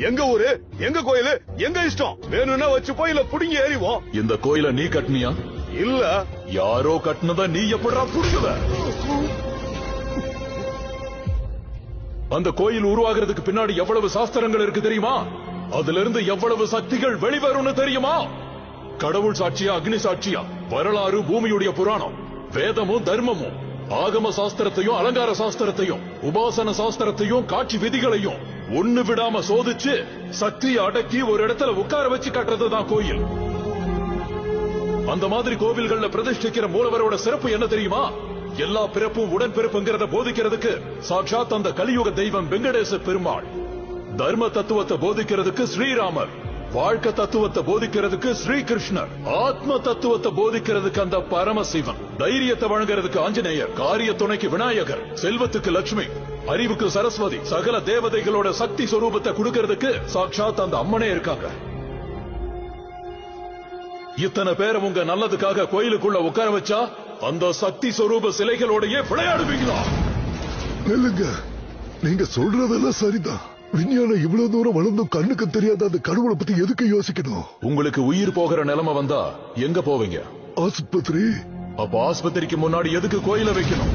எங்க ஊரு, எங்க கோயிலு, எங்க இஷ்டம். வேணும்னா வச்சு போய் இல்ல புடிங்கி ஏறிவோம். இந்த கோயில நீ கட்டினியா? இல்ல. யாரோ கட்டினதா நீ எப்படா புடிக்குவ? அந்த கோயில் உருவாகிறதுக்கு பின்னாடி எவ்வளவு சாஸ்திரங்கள் இருக்கு தெரியுமா? அதுல இருந்து எவ்வளவு சக்திகள் வெளிவரும்னு தெரியுமா? கடவுள் சாட்சியா, அக்னி சாட்சியா, வரலாறு, பூமியுடைய புராணம், வேதமும் தர்மமும், ஆகம சாஸ்திரத்தையும் அலங்கார சாஸ்திரத்தையும் உபாசன சாஸ்திரத்தையும் காட்சி விதிகளையும் ஒண்ணு விடாம சோதிச்சு சக்தியை அடக்கி ஒரு இடத்துல உட்கார வச்சு கட்டுறதுதான் கோயில். அந்த மாதிரி கோவில்கள்ல பிரதிஷ்டிக்கிற மூலவரோட சிறப்பு என்ன தெரியுமா? எல்லா பிறப்பும் உடன்பிறப்புங்கிறத போதிக்கிறதுக்கு சாட்சாத் அந்த கலியுக தெய்வம் வெங்கடேச பெருமாள், தர்ம தத்துவத்தை போதிக்கிறதுக்கு ஸ்ரீராமர், வாழ்க்கை தத்துவத்தை போதிக்கிறதுக்கு ஸ்ரீகிருஷ்ணர், ஆத்ம தத்துவத்தை போதிக்கிறதுக்கு அந்த பரமசிவன், தைரியத்தை வழங்குறதுக்கு ஆஞ்சநேயர், காரிய துணைக்கு விநாயகர், செல்வத்துக்கு லட்சுமி, அறிவுக்கு சரஸ்வதி, சகல தேவதைகளோட சக்தி சொரூபத்தை கொடுக்கிறதுக்கு சாட்சாத் அந்த அம்மனே இருக்காங்க. இத்தனை பேரை உங்க நல்லதுக்காக கோயிலுக்குள்ள உட்கார வச்சா அந்த சக்தி சொரூப சிலைகளோடயே விளையாடுவீங்களா? இல்லங்க, நீங்க சொல்றதெல்லாம் சரிதான். விஞ்ஞானம் இவ்வளவு தூரம் வளர்ந்தும் கண்ணுக்கு தெரியாத அந்த கடவுளை பத்தி எதுக்கு யோசிக்கணும்? உங்களுக்கு உயிர் போகிற நிலைமை வந்தா எங்க போவீங்க? ஆஸ்பத்திரி. அப்ப ஆஸ்பத்திரிக்கு முன்னாடி எதுக்கு கோயில வைக்கணும்?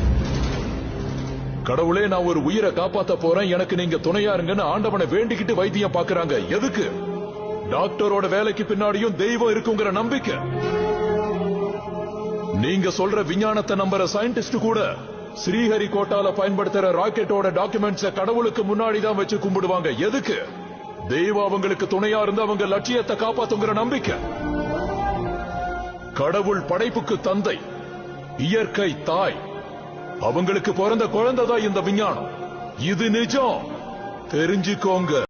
கடவுளே, நான் ஒரு உயிரை காப்பாத்த போறேன், எனக்கு நீங்க துணையா இருங்கன்னு ஆண்டவனை வேண்டிக்கிட்டு வைத்தியம் பாக்குறாங்க. எதுக்கு? டாக்டரோட வேலைக்கு பின்னாடியும் தெய்வம் இருக்குங்கிற நம்பிக்கை. நீங்க சொல்ற விஞ்ஞானத்தை நம்புற சயின்டிஸ்ட் கூட ஸ்ரீஹரிகோட்டால பயன்படுத்துற ராக்கெட்டோட டாக்குமெண்ட்ஸ கடவுளுக்கு முன்னாடி தான் வச்சு கும்பிடுவாங்க. எதுக்கு? தெய்வம் அவங்களுக்கு துணையா இருந்து அவங்க லட்சியத்தை காப்பாத்துங்கிற நம்பிக்கை. கடவுள் படைப்புக்கு தந்தை, இயற்கை தாய், அவங்களுக்கு பிறந்த குழந்தைதான் இந்த விஞ்ஞானம். இது நிஜம், தெரிஞ்சுக்கோங்க.